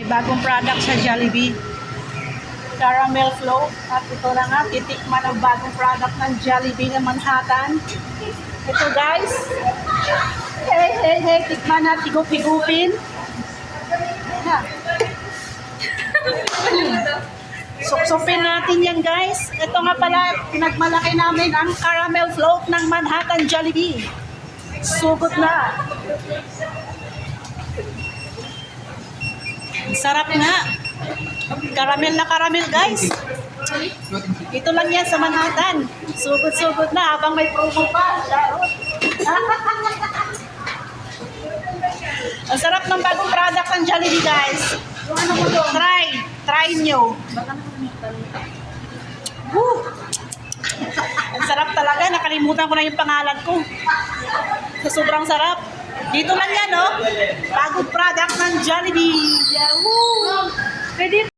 bagong product sa Jollibee. Caramel float. At ito na nga, titikman ang bagong product ng Jollibee na Manhattan. Ito guys. Hey, tikman na, higup-higupin. Suksupin natin yan guys. Ito nga pala, pinagmalaki namin ang caramel float ng Manhattan Jollibee. Sugod na. Sarap nga. Caramel na caramel guys. Ito lang yan sa Manhattan. Sugod-sugod na habang may promo pa. Ang sarap ng bagong product ng Jollibee guys. Try nyo. Woo! Ang sarap talaga. Nakalimutan ko na yung pangalan ko. Sa sobrang sarap. Dito lang yan, no? Bagong product ng Jollibee. Yeah, woo! Pwede